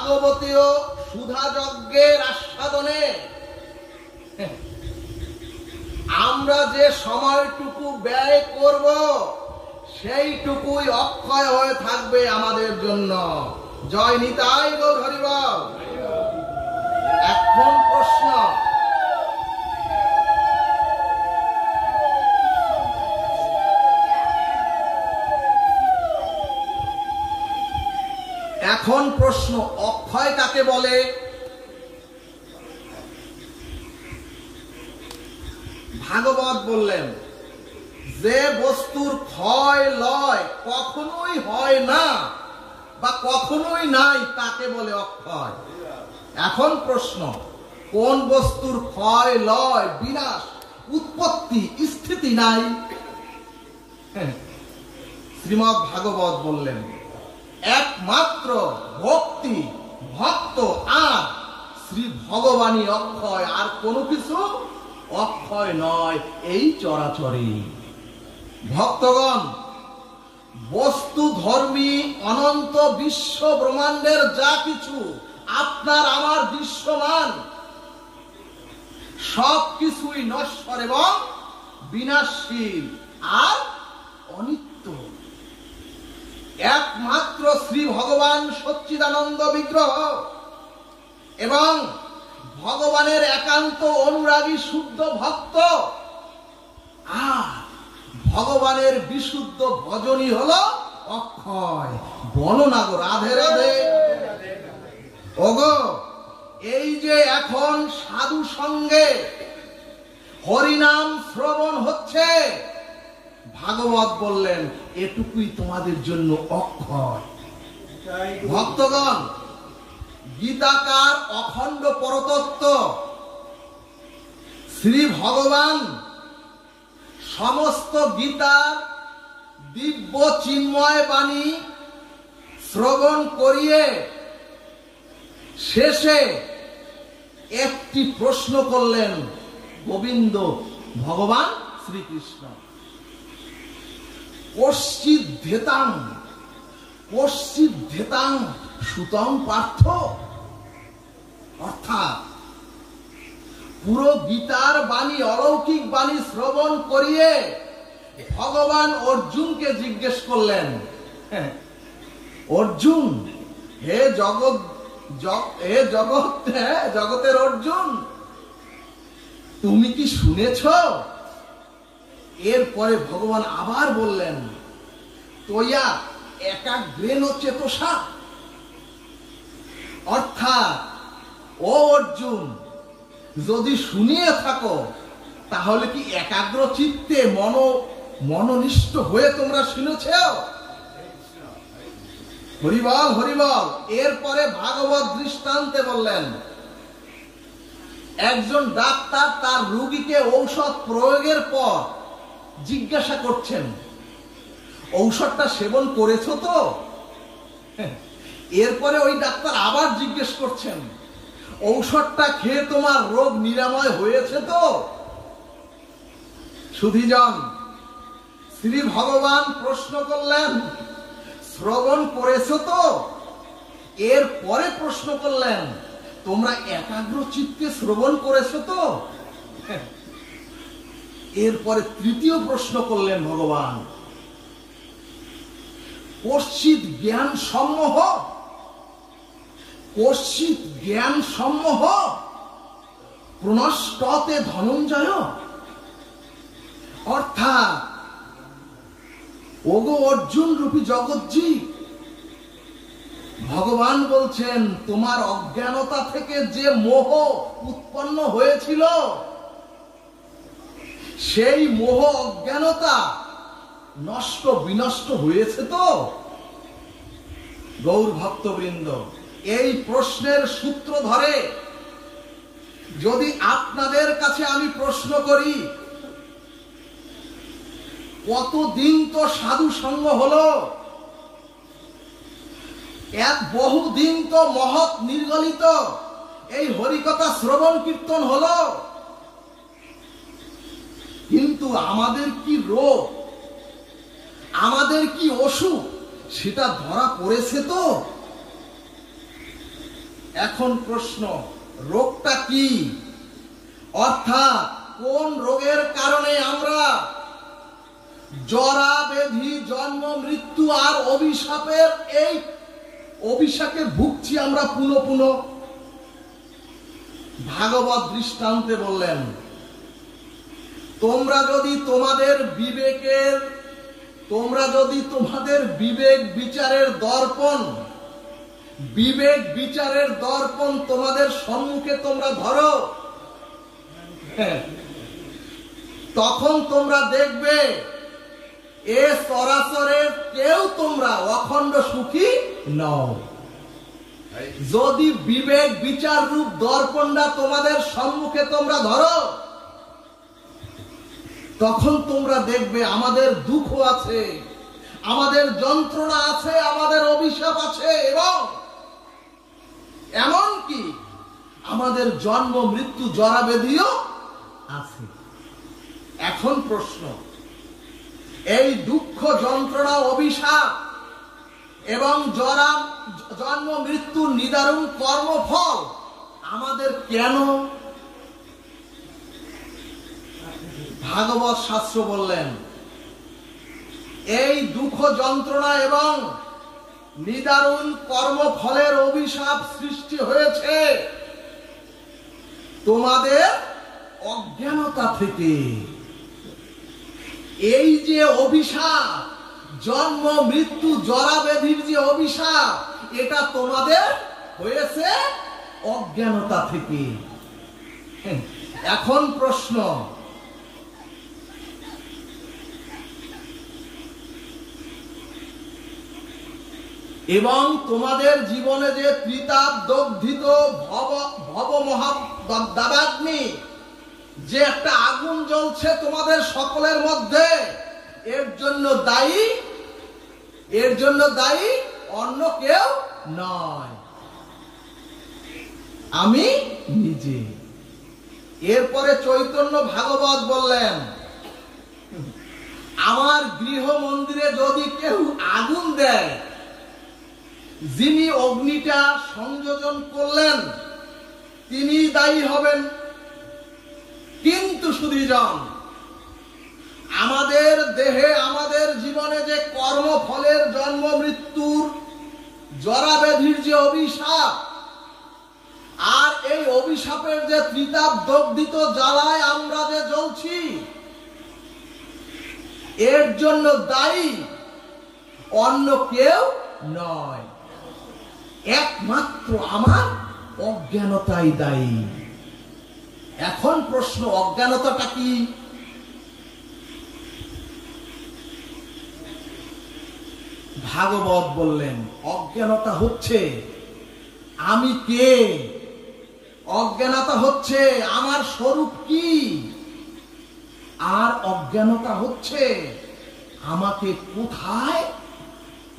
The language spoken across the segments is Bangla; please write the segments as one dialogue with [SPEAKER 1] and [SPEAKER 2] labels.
[SPEAKER 1] ভাগবতীয় সুধা যজ্ঞের আস্বাদনে আমরা যে সময়টুকু ব্যয় করব সেইটুকুই অক্ষয় হয়ে থাকবে আমাদের জন্য। জয় নিতাই গৌর হরি বল। এখন প্রশ্ন, অক্ষয় কাকে বলে? ভাগবত বললেন যে বস্তুর ক্ষয় লয় কখনোই হয় না বা কখনোই নাই তাকে বলে অক্ষয়। এখন প্রশ্ন, কোন বস্তুর ক্ষয় লয় বিনাশ উৎপত্তি স্থিতি নাই? শ্রীমদ্ ভাগবত বললেন একমাত্র ভক্তি ভক্ত আর শ্রী ভগবানই অক্ষয়, আর কোনো কিছু অক্ষয় নয় এই চরাচরে। ভক্তগণ, বস্তু ধর্মী অনন্ত বিশ্ব ব্রহ্মাণ্ডের যা কিছু আপনার আমার দৃশ্যমান সব কিছুই নশ্বর এবং বিনাশশীল আর অনিত্য। একমাত্র শ্রী ভগবান সচ্চিদানন্দ বিগ্রহ এবং ভগবানের একান্ত অনুরাগী শুদ্ধ ভক্ত আর ভগবানের বিশুদ্ধ ভজনই হলো অক্ষয়। বলো না গো রাধে রাধে। ওগো, এই যে এখন সাধু সঙ্গে হরিনাম শ্রবণ হচ্ছে, ভাগবত বললেন এটুকুই তোমাদের জন্য অক্ষয়। ভক্তগণ, গীতাকার অখণ্ড পরতত্ত্ব শ্রী ভগবান সমস্ত গীতার দিব্য চিন্ময় বাণী শ্রবণ করিয়ে শেষে একটি প্রশ্ন করলেন গোবিন্দ ভগবান শ্রীকৃষ্ণ, কশ্চিৎ ধেতাং সুতং পার্থ। অর্থাৎ পুরো গীতার বাণী অলৌকিক বাণী শ্রবণ করিয়ে ভগবান অর্জুনকে জিজ্ঞেস করলেন, অর্জুন, হে জগতের অর্জুন, তুমি কি শুনেছ? এরপরে ভগবান আবার বললেন, তোয়া একাগ্রেণ চেতসা। অর্থাৎ ও অর্জুন, যদি শুনিয়ে থাকো তাহলে কি একাগ্র চিত্তে মনোনিষ্ঠ হয়ে তোমরা শুনেছ? হরিবল হরিবল। এরপরে ভাগবত দৃষ্টান্তে বললেন, একজন ডাক্তার তার রোগীকে ঔষধ প্রয়োগের পর জিজ্ঞাসা করছেন, ঔষধটা সেবন করেছো তো? এরপরে ওই ডাক্তার আবার জিজ্ঞেস করছেন, ঔষধটা খেয়ে তোমার রোগ নিরাময় হয়েছে তো? সুধীজন, শ্রী ভগবান প্রশ্ন করলেন, শ্রবণ করেছো তো? এরপরে প্রশ্ন করলেন, তোমরা একাগ্র চিত্তে শ্রবণ করেছো তো? এরপরে তৃতীয় প্রশ্ন করলেন ভগবান, কশ্চিৎ জ্ঞান সম্মোহ প্রনষ্টতে ধনঞ্জয়। অর্থাৎ ওগো অর্জুন রূপী জগৎজী, ভগবান বলছেন তোমার অজ্ঞানতা থেকে যে মোহ উৎপন্ন হয়েছিল সেই মোহ অজ্ঞানতা নষ্ট বিনষ্ট হয়েছে তো? গৌর ভক্তবৃন্দ, এই প্রশ্নের সূত্র ধরে যদি আপনাদের কাছে আমি প্রশ্ন করি, কতদিন তো সাধু সঙ্গ হলো, বহুদিন তো মহৎ নির্গলিত এই হরিকথা শ্রবণ কীর্তন হলো, কিন্তু আমাদের কি রোগ, আমাদের কি অসুখ সেটা ধরা পড়েছে তো? এখন প্রশ্ন, রোগটা কি? অর্থাৎ কোন রোগের কারণে আমরা জরা ব্যাধি, জন্ম মৃত্যু আর অভিশাপের এই অভিশাপে ভুগছি আমরা পুনঃ পুনঃ? ভাগবত দৃষ্টান্তে বললেন, তোমরা যদি তোমাদের বিবেক বিচারের দর্পণ তোমাদের সম্মুখে তোমরা ধরো, তখন তোমরা দেখবে এ চরাচরের কেউ তোমরা অখণ্ড সুখী নও। যদি বিবেক বিচার রূপ দর্পণটা তোমাদের সম্মুখে তোমরা ধরো, তখন তোমরা দেখবে আমাদের দুঃখ আছে, আমাদের যন্ত্রণা আছে, আমাদের অভিশাপ আছে, এবং এমনকি আমাদের জন্ম মৃত্যু জরা ব্যাধিও আছে। এখন প্রশ্ন, এই দুঃখ, যন্ত্রণা, অভিশাপ এবং জন্ম মৃত্যুর নিদারুণ কর্মফল আমাদের কেন? ভাগবত শাস্ত্র বললেন, এই দুঃখ, যন্ত্রণা এবং নিদারুণ কর্মফলের অভিশাপ সৃষ্টি হয়েছে তোমাদের অজ্ঞানতা থেকে। এই যে অভিশাপ, জন্ম মৃত্যু জরা ব্যাধির যে অভিশাপ, এটা তোমাদের হয়েছে অজ্ঞানতা থেকে। এখন প্রশ্ন, এবং তোমাদের জীবনে যে ত্রিতাপ দগ্ধিত ভব মহাদাবাগ্নি, যে একটা আগুন জ্বলছে তোমাদের সকলের মধ্যে, এর জন্য দায়ী অন্য কেউ নয়, আমি নিজে। এরপরে চৈতন্য ভাগবত বললেন, আমার গৃহ মন্দিরে যদি কেউ আগুন দেয়, যিনি অগ্নিটা সংযোজন করলেন তিনি দায়ী হবেন। কিন্তু শুধুজন, আমাদের দেহে, আমাদের জীবনে যে কর্মফলের, জন্ম মৃত্যুর, জরা ব্যাধির যে অভিশাপ, আর এই অভিশাপের যে ত্রিতাপ দগ্ধিত জ্বালায় আমরা যে জ্বলছি, এর জন্য দায়ী অন্য কেউ নয়, একমাত্র আমার অজ্ঞানতাই দায়ী। এখন প্রশ্ন, অজ্ঞানতাটা কি? ভাগবত বললেন, অজ্ঞানতা হচ্ছে আমি কে, অজ্ঞানতা হচ্ছে আমার স্বরূপ কি, আর অজ্ঞানতা হচ্ছে আমাকে কোথায়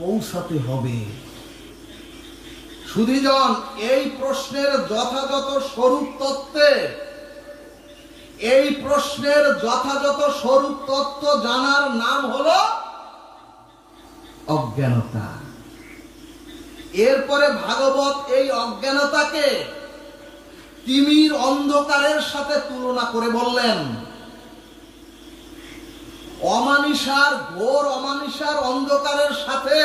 [SPEAKER 1] পৌঁছাতে হবে। সুধীজন, এই প্রশ্নের যথাযথ স্বরূপ তত্ত্বে, এই প্রশ্নের যথাযথ স্বরূপ তত্ত্ব জানার নাম হলো অজ্ঞানতা। এরপরে ভাগবত এই অজ্ঞানতাকে তিমির অন্ধকারের সাথে তুলনা করে বললেন, অমানিসার, ঘোর অমানিসার অন্ধকারের সাথে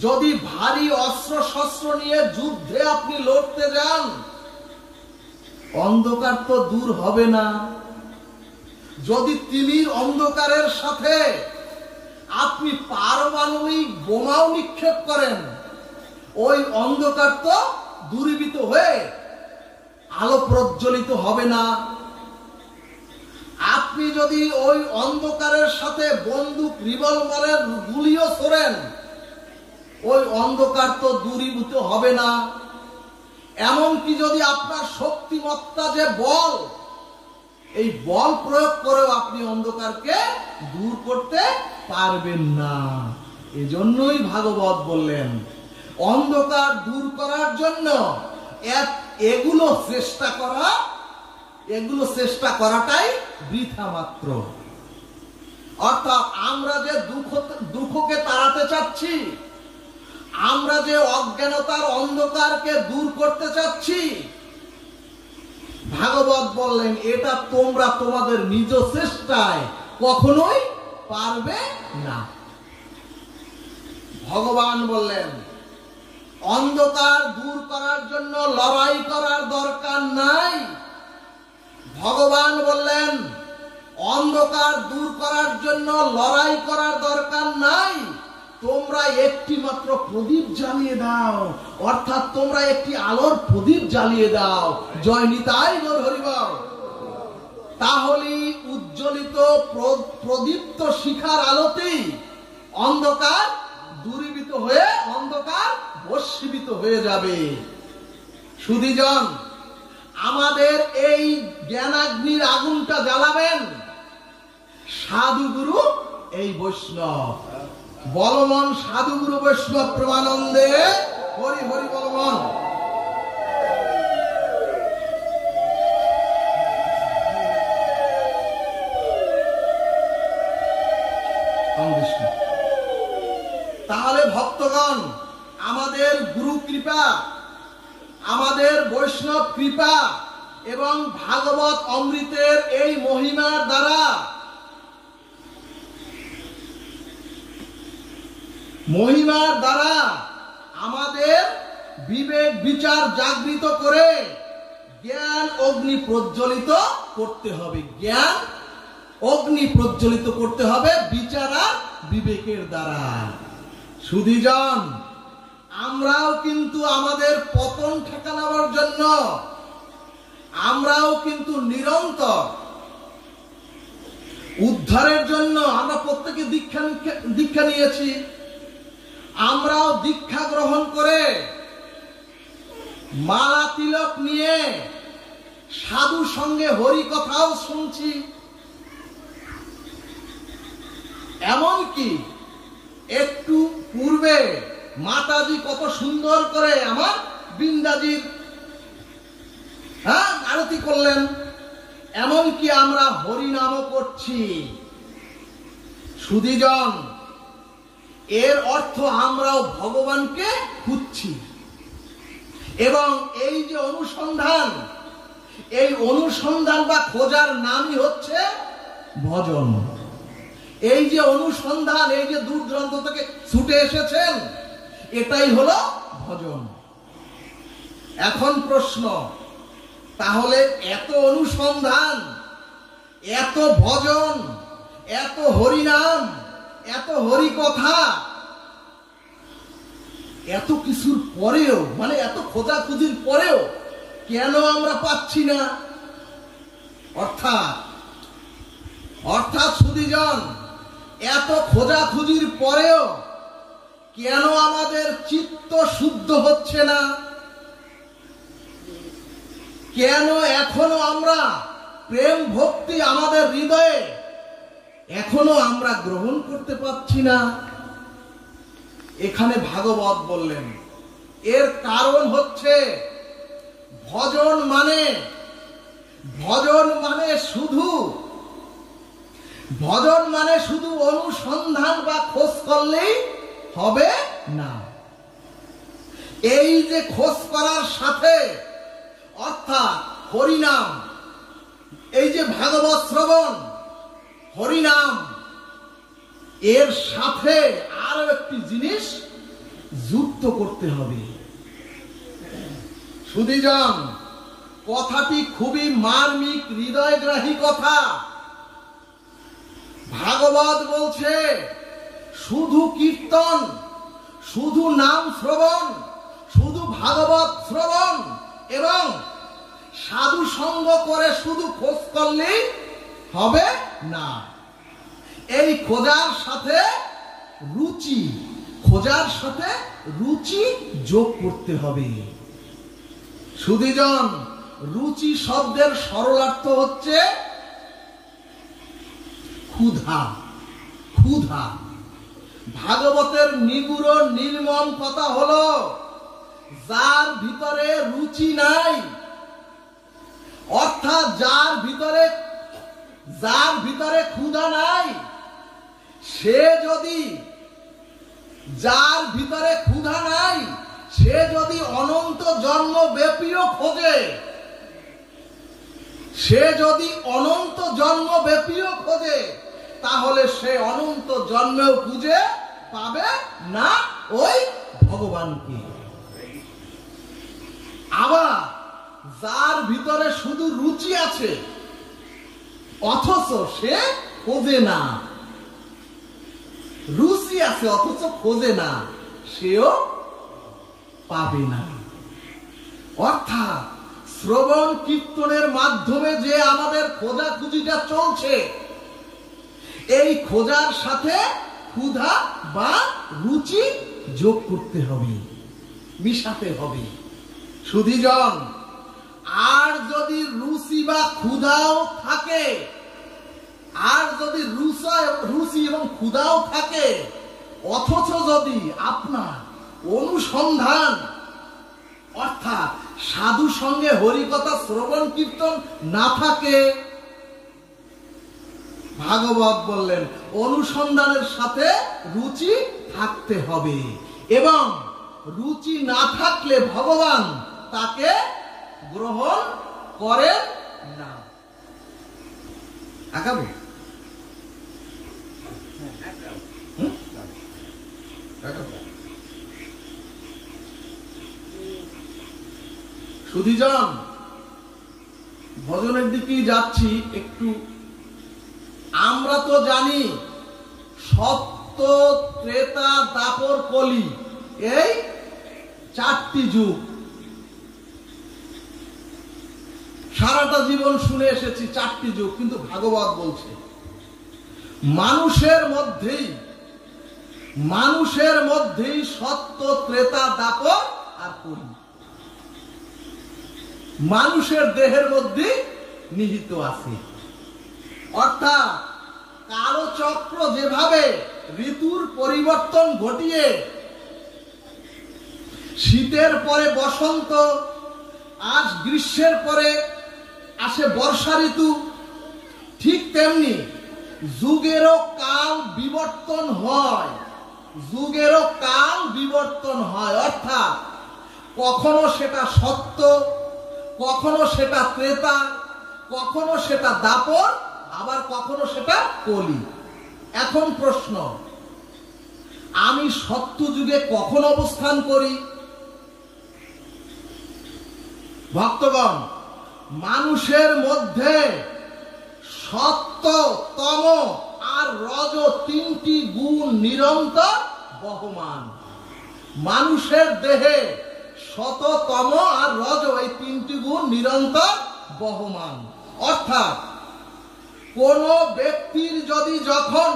[SPEAKER 1] যদি ভারী অস্ত্র শস্ত্র নিয়ে যুদ্ধে আপনি লড়তে যান, অন্ধকার তো দূর হবে না। যদি তিমির অন্ধকারের সাথে আপনি পারমাণবিক বোমাও নিক্ষেপ করেন, ওই অন্ধকার তো দূরীভূত হয়ে আলো প্রজ্বলিত হবে না। আপনি যদি ওই অন্ধকারের সাথে বন্দুক, রিভলভারের গুলিও ছোড়েন, ওই অন্ধকার তো দূরীভূত হবে না। এমনকি যদি আপনার শক্তিমত্তা যে বল, এই বল প্রয়োগ করেও আপনি অন্ধকারকে দূর করতে পারবেন না। এজন্যই ভাগবত বললেন, অন্ধকার দূর করার জন্য এগুলো চেষ্টা করাটাই বৃথা মাত্র। অর্থাৎ আমরা যে দুঃখকে তাড়াতে চাচ্ছি, আমরা যে অজ্ঞানতার অন্ধকারকে দূর করতে চাচ্ছি, ভাগবত বললেন এটা তোমরা তোমাদের নিজ চেষ্টায় কখনোই পারবে না। ভগবান বললেন অন্ধকার দূর করার জন্য লড়াই করার দরকার নাই। ভগবান বললেন অন্ধকার দূর করার জন্য লড়াই করার দরকার নাই, তোমরা একটি মাত্র প্রদীপ জ্বালিয়ে দাও, অর্থাৎ তোমরা একটি আলোর প্রদীপ জ্বালিয়ে দাও। জয় নিতাই গৌর হরি বল। তাহলেই উজ্জ্বলিত প্রদীপ্ত শিখার আলোতেই অন্ধকার দূরীভূত হয়ে অন্ধকার ভস্মীভূত হয়ে যাবে। সুধীজন, আমাদের এই জ্ঞানাগ্নির আগুনটা জ্বালাবেন সাধুগুরু এই বৈষ্ণব। বলমন সাধুগুরু বৈষ্ণব প্রেমানন্দে হরি হরি বলমন। তাহলে ভক্তগণ, আমাদের গুরু কৃপা, আমাদের বৈষ্ণব কৃপা এবং ভাগবত অমৃতের এই মহিমার দ্বারা আমাদের বিবেক বিচার জাগৃত করে জ্ঞান অগ্নি প্রজ্বলিত করতে হবে। জ্ঞান অগ্নি প্রজ্বলিত করতে হবে বিচার আর বিবেকের দ্বারা। সুধীজন, আমরাও কিন্তু আমাদের পতন ঠেকানোর জন্য আমরাও কিন্তু নিরন্তর উদ্ধারের জন্য আমরা প্রত্যেকে দীক্ষা নিয়েছি। আমরাও দীক্ষা গ্রহণ করে মালা তিলক নিয়ে সাধু সঙ্গে হরি কথাও শুনছি। এমনকি একটু পূর্বে মাতাজি কত সুন্দর করে আমার বৃন্দাজির আরতি করলেন। এমনকি আমরা হরিনামও করছি। সুধীজন, এর অর্থ আমরাও ভগবানকে খুঁজছি এবং এই যে অনুসন্ধান, এই অনুসন্ধান বা খোঁজার নামই হচ্ছে ভজন। এই যে অনুসন্ধান, এই যে দূর দূরান্ত থেকে ছুটে এসেছেন, এটাই হলো ভজন। এখন প্রশ্ন, তাহলে এত অনুসন্ধান, এত ভজন, এত হরিনাম, এত হরি কথা, এত কিছুর পরেও, মানে এত খোঁজাখুঁজির পরেও কেন আমরা পাচ্ছি না? অর্থাৎ সুধীজন, এত খোঁজাখুঁজির পরেও কেন আমাদের চিত্ত শুদ্ধ হচ্ছে না? কেন এখনো আমরা প্রেম ভক্তি আমাদের হৃদয়ে এখনো আমরা গ্রহণ করতে পারছি না? এখানে ভাগবত বললেন এর কারণ হচ্ছে ভজন মানে শুধু অনুসন্ধান বা খোঁজ করলেই হবে না। এই যে খোঁজ করার সাথে, অর্থাৎ হরিনাম, এই যে ভাগবত শ্রবণ, হরিনাম, এর সাথে আরো একটি জিনিস যুক্ত করতে হবে। সুধীজন, কথাটি খুবই মার্মিক, হৃদয়গ্রাহী কথা। ভাগবত বলছে শুধু কীর্তন, শুধু নাম শ্রবণ, শুধু ভাগবত শ্রবণ এবং সাধু সঙ্গ করে শুধু খোঁজ করলেই হবে না। এই খোঁজার সাথে রুচি যোগ করতে হবে। সুধীজন, রুচি শব্দের সরলার্থ হচ্ছে ক্ষুধা। ভাগবতের নিগুড় নির্মম কথা হলো যার ভিতরে রুচি নাই, অর্থাৎ যার ভিতরে ক্ষুধা নাই, সে যদি যার ভিতরে ক্ষুধা নাই সে যদি অনন্ত জন্ম ব্যাপীও খোঁজে, সে যদি অনন্ত জন্ম ব্যাপীও খোঁজে, তাহলে সে অনন্ত জন্মেও খুঁজে পাবে না ওই ভগবানকে। আবার যার ভিতরে শুধু রুচি আছে অথচ সে খোঁজে না, রুচি আছে অথচ খোঁজে না, সেও পাবে না। অর্থাৎ শ্রবণ কীর্তনের মাধ্যমে যে আমাদের খোঁজাখুঁজিটা চলছে, এই খোঁজার সাথে ক্ষুধা বা রুচি যোগ করতে হবে, মিশাতে হবে। সুধীজন, আর যদি রুচি বা ক্ষুধাও থাকে, আর যদি রুচি এবং ক্ষুধাও থাকে, অথচ যদি আপনার অনুসন্ধান অর্থাৎ সাধু সঙ্গে হরিকথা শ্রবণ কীর্তন না থাকে, ভাগবত বললেন অনুসন্ধানের সাথে রুচি থাকতে হবে, এবং রুচি না থাকলে ভগবান তাকে গ্রহণ করেন না। আগাবো সুধীজন, ভজনের দিকেই যাচ্ছি একটু। আমরা তো জানি সত্য, ত্রেতা, দাপর, কলি, এই চারটি যুগ। সারাটা জীবন শুনে এসেছি চারটি যুগ, কিন্তু ভাগবত বলছে মানুষের মধ্যেই সত্য, ত্রেতা, দাপর আর কলি মানুষের দেহের মধ্যে নিহিত আছে। অর্থাৎ কালচক্র যেভাবে ঋতুর পরিবর্তন ঘটিয়ে শীতের পরে বসন্ত, আজ গ্রীষ্মের পরে আসে বর্ষা ঋতু, ঠিক তেমনি যুগেরও কাল বিবর্তন হয়, যুগেরও কাল বিবর্তন হয়। অর্থাৎ কখনো সেটা সত্য, কখনো সেটা ত্রেতা, কখনো সেটা দাপর, আবার কখনো সেটা কলি। এখন প্রশ্ন, আমি সত্য যুগে কখন অবস্থান করি? ভক্তগণ, মানুষের মধ্যে সত্য, তম আর রজ তিনটি গুণ নিরন্তর বহমান। মানুষের দেহে সত, তম আর রজ এই তিনটি গুণ নিরন্তর বহমান। অর্থাৎ কোন ব্যক্তির যদি যখন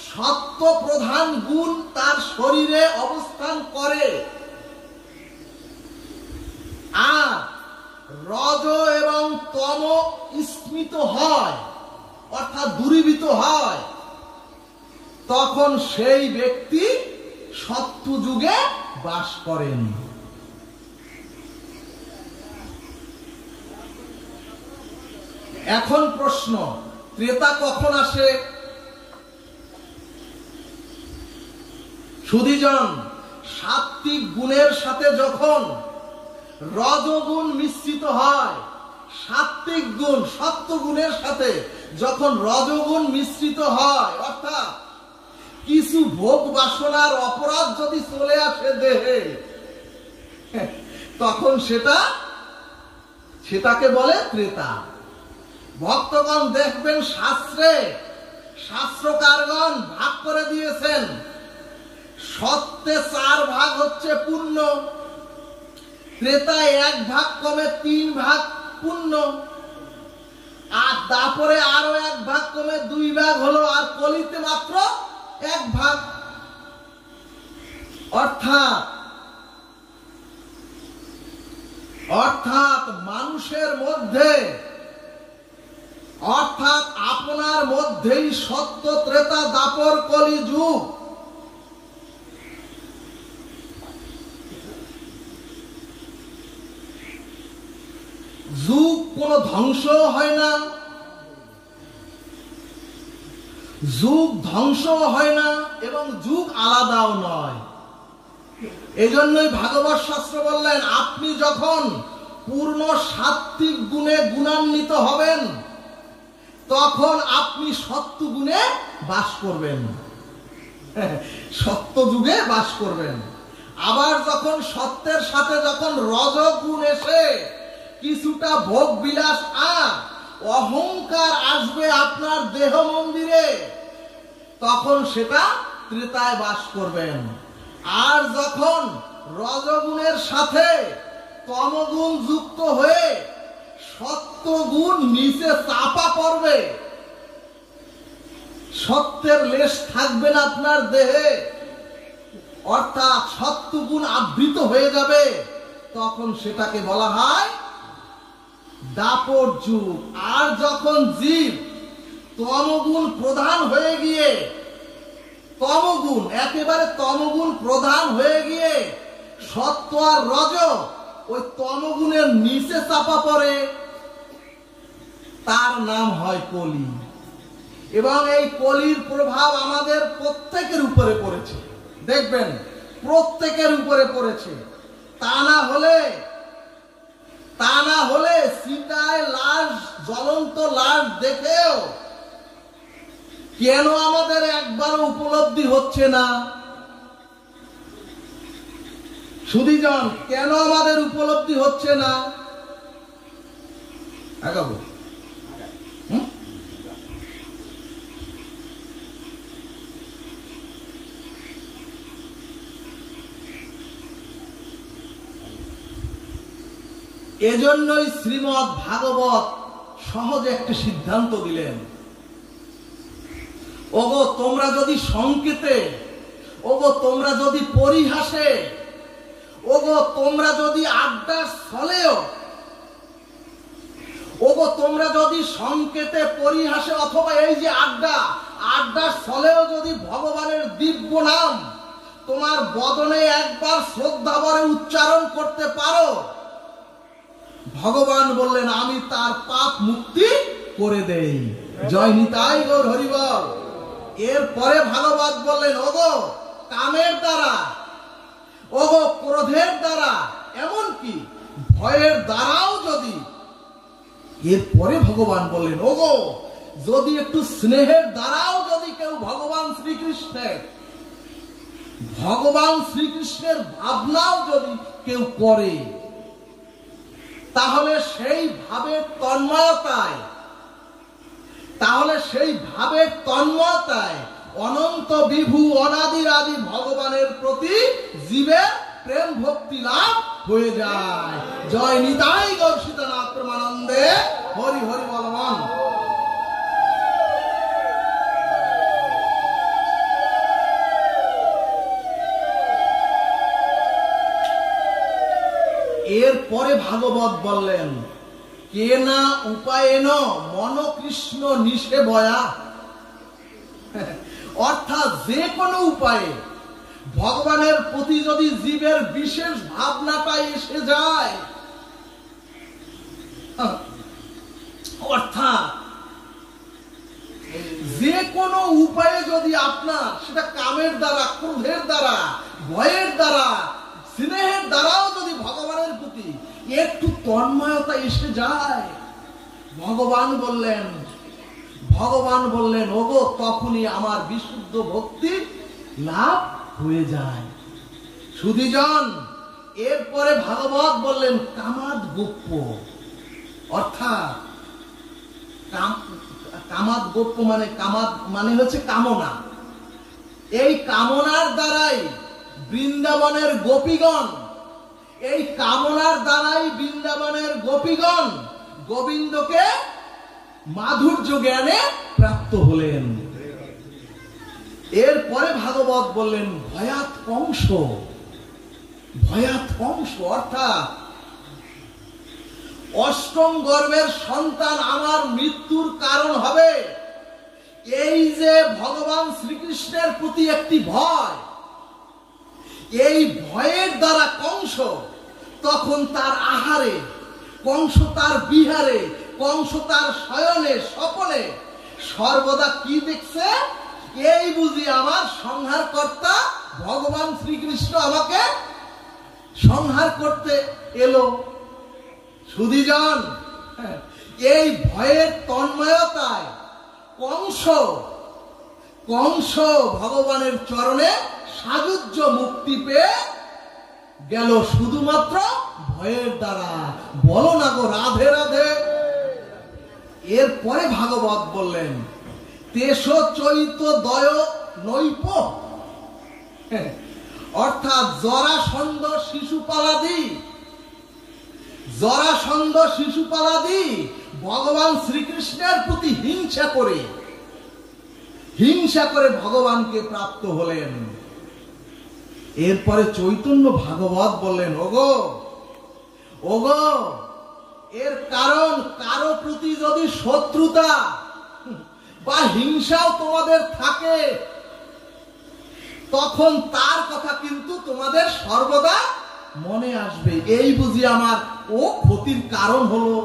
[SPEAKER 1] সত্য প্রধান গুণ তার শরীরে অবস্থান করে আর রজ এবং তম স্মৃত হয় অর্থাৎ দূরীভূত হয়, তখন সেই ব্যক্তি সত্য যুগে বাস করেন। এখন প্রশ্ন, ত্রেতা কখন আসে? সুধীজন, সাত্ত্বিক গুণের সাথে যখন রজগুণ মিশ্রিত হয়, সাত্ত্বিক গুণ সত্য গুণের সাথে যখন রজগুণ মিশ্রিত হয়, অর্থাৎ কিছু ভোগ বাসনার অপরাধ যদি চলে আসে দেহে, তখন সেটাকে বলে ত্রেতা। ভক্তগণ দেখবেন শাস্ত্রকারগণ ভাগ করে দিয়েছেন, সত্যে 4 ভাগ হচ্ছে পুণ্য, ত্রেতায় 1 ভাগ কমে 3 ভাগ পুণ্য, আর তারপরে আরো 1 ভাগ কমে 2 ভাগ হলো, আর কলিতে মাত্র 1 ভাগ। অর্থাৎ মানুষের মধ্যে, অর্থাৎ আপনার মধ্যেই সত্য, ত্রেতা, দাপর, কলি যুগ। যুগ কোনো ধ্বংস হয় না, যুগ ধ্বংস হয় না এবং যুগ আলাদাও নয়। এজন্যই ভাগবত শাস্ত্র বললেন, আপনি যখন পূর্ণ সাত্ত্বিক গুণে গুণান্বিত হবেন তখন আপনি সত্য গুণে বাস করবেন, সত্য যুগে বাস করবেন। আবার যখন সত্যের সাথে যখন রজগুণ এসে কিছুটা ভোগ বিলাস আর অহংকার আসবে আপনার দেহ মন্দিরে, তখন সেটা ত্রেতায় বাস করবেন। আর যখন রজগুণের সাথে তমগুণ যুক্ত হয়ে সত্যগুণ নিচে চাপা পড়বে, সত্যের লেশ থাকবে না আপনার দেহে, অর্থাৎ সত্যগুণ আবৃত হয়ে যাবে, তখন সেটাকে বলা হয় দাপর যুগ। আর যখন জীব তমগুণ প্রধান হয়ে গিয়ে, তমগুণ একেবারে তমগুণ প্রধান হয়ে গিয়ে সত্য আর রজ ওই তমগুণের নিচে চাপা পড়ে, তার নাম হয় কলি। এবং এই কলির প্রভাব আমাদের প্রত্যেকের উপরে পড়েছে, দেখবেন প্রত্যেকের উপরে পড়েছে। তা না হলে চিতায় লাশ, জ্বলন্ত লাশ দেখেও কেন আমাদের একবারও উপলব্ধি হচ্ছে না? সুধীজন, কেন আমাদের উপলব্ধি হচ্ছে না? আগাবো। এজন্যই শ্রীমদ্ ভাগবত সহজে একটি সিদ্ধান্ত দিলেন, ওগো তোমরা যদি সংকেতে, ওগো তোমরা যদি পরিহাসে, ওগো তোমরা যদি আড্ডার ছলেও, ওগো তোমরা যদি সংকেতে পরিহাসে অথবা এই যে আড্ডার ছলেও যদি ভগবানের দিব্য নাম তোমার বদনে একবার শ্রদ্ধা ভরে উচ্চারণ করতে পারো, ভগবান বললেন আমি তার পাপ মুক্তি করে দেই। জয় নিতাই গৌর হরিবল। এরপরে ভাগবত বললেন, ওগো কামের দ্বারা, ওগো ক্রোধের দ্বারা, এমনকি ভয়ের দ্বারাও যদি, এরপরে ভগবান বললেন, ওগো যদি একটু স্নেহের দ্বারাও যদি কেউ ভগবান শ্রীকৃষ্ণের ভাবনাও যদি কেউ করে, তাহলে সেই ভাবের তন্ময়তায় অনন্ত বিভু অনাদির আদি ভগবানের প্রতি জীবের প্রেম ভক্তি লাভ হয়ে যায়। জয় নিতাই গৌর সীতানাথ প্রেমানন্দে হরি হরি বলবান। এরপরে ভাগবত বললেন, কে না উপায়েন মন কৃষ্ণ নিষে বয়া, অর্থাৎ যে কোনো উপায়ে ভগবানের প্রতি যদি জীবের বিশেষ ভাবনাটা এসে যায়, অর্থাৎ যে কোনো উপায়ে যদি আপনার সেটা কামের দ্বারা, ক্রোধের দ্বারা, ভয়ের দ্বারা, স্নেহের দ্বারাও যদি ভগবানের প্রতি একটু তন্ময়তা এসে যায়, ভগবান বললেন ওগো তখনই আমার বিশুদ্ধ ভক্তি লাভ হয়ে যায়। সুধীজন, এরপরে ভাগবত বললেন কামাদ গোপ্য, অর্থাৎ কামাদ গোপ্য মানে হচ্ছে কামনা। এই কামনার দ্বারাই বৃন্দাবনের গোপীগণ, এই কামনার দ্বারাই বৃন্দাবনের গোপীগণ গোবিন্দকে মাধুর্য জ্ঞানে প্রাপ্ত হলেন। এরপরে ভাগবত বললেন ভয়াত কংস, অর্থাৎ অষ্টম গর্ভের সন্তান আমার মৃত্যুর কারণ হবে। এই যে ভগবান শ্রীকৃষ্ণের প্রতি একটি ভয়, এই ভয়ের দ্বারা কংস তখন তার আহারে, কংস তার বিহারে, কংস তার শয়নে স্বপনে সর্বদা কি দেখছে? এই বুঝি আমার সংহারকর্তা ভগবান শ্রীকৃষ্ণ আমাকে সংহার করতে এলো। সুধীজন, এই ভয়ের তন্ময়তায় কংস ভগবানের চরণে সাযুজ্য মুক্তি পেয়ে গেল শুধুমাত্র ভয়ের দ্বারা। বলো না গো রাধে রাধে। এরপরে ভাগবত বললেন, তেষ চৈত দয় নৈপ, অর্থাৎ জরাসন্ধ শিশুপালাদি ভগবান শ্রীকৃষ্ণের প্রতি হিংসা করে ভগবানকে প্রাপ্ত হলেন। এরপরে চৈতন্য ভাগবত বললেন, ওগো এর কারণ কারো প্রতি যদি শত্রুতা বা হিংসাও তোমাদের থাকে, তখন তার কথা কিন্তু তোমাদের সর্বদা মনে আসবে। এই বুঝি আমার ও ক্ষতির কারণ হলো,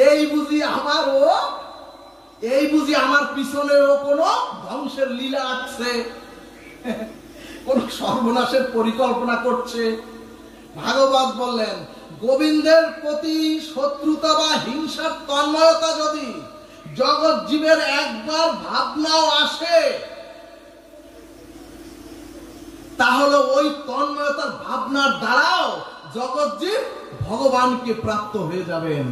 [SPEAKER 1] এই বুঝি আমার পিছনেও কোনো ধ্বংসের লীলা আছে, কোন সর্বনাশের পরিকল্পনা করছে। ভাগবত বললেন, গোবিন্দের প্রতি শত্রুতা বা হিংসার তন্ময়তা যদি জগৎ জীবের একবার ভাবনাও আসে, তাহলে ওই তন্ময়তার ভাবনার দ্বারাও জগৎ জীব ভগবানকে প্রাপ্ত হয়ে যাবেন।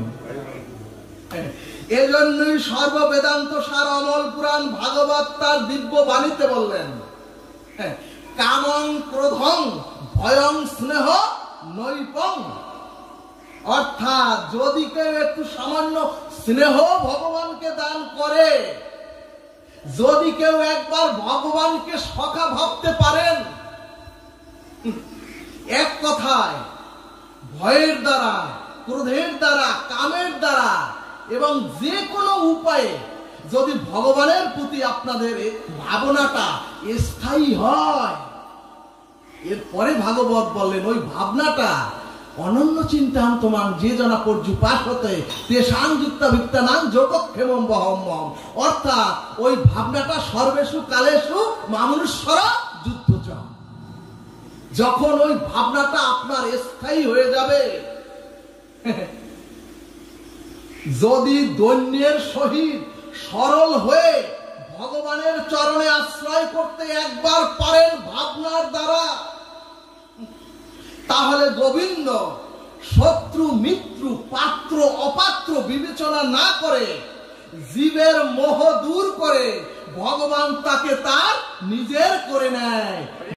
[SPEAKER 1] এজন্যই সর্ববেদান্ত সার অমল পুরাণ ভাগবত তার দিব্য বাণীতে বললেন, কামং ক্রোধং ভয়ং স্নেহ নৈপং, অর্থাৎ যদি কেউ একটু সামান্য স্নেহ ভগবানকে দান করে, যদি কেউ একবার ভগবানকে সখা ভাবতে পারেন, এক কথায় ভয়ের দ্বারা, ক্রোধের দ্বারা, কামের দ্বারা এবং যে কোনো উপায়ে যদি ভগবানের প্রতি আপনাদের ভাবনাটা স্থায়ী হয়, এরপরে ভাগবত বললেন ওই ভাবনাটা অনন্য চিন্তান্তমান যে জনা পর্যুপাস হতে তেষাং যুক্তা ভিত্তানাং যোগক্ষেমম বহম্মম, অর্থাৎ ওই ভাবনাটা সর্বেষু কালেষু মামনুষ্যর যুদ্ধচ। যখন ওই ভাবনাটা আপনার স্থায়ী হয়ে যাবে, যদি দৈন্যের সহিত সরল হয়ে ভগবানের চরণে আশ্রয় করতে একবার পারেন ভাবনার দ্বারা, তাহলে গোবিন্দ শত্রু মিত্র পাত্র অপাত্র বিবেচনা না করে জীবের মোহ দূর করে ভগবান তাকে তার নিজের করে নেয়।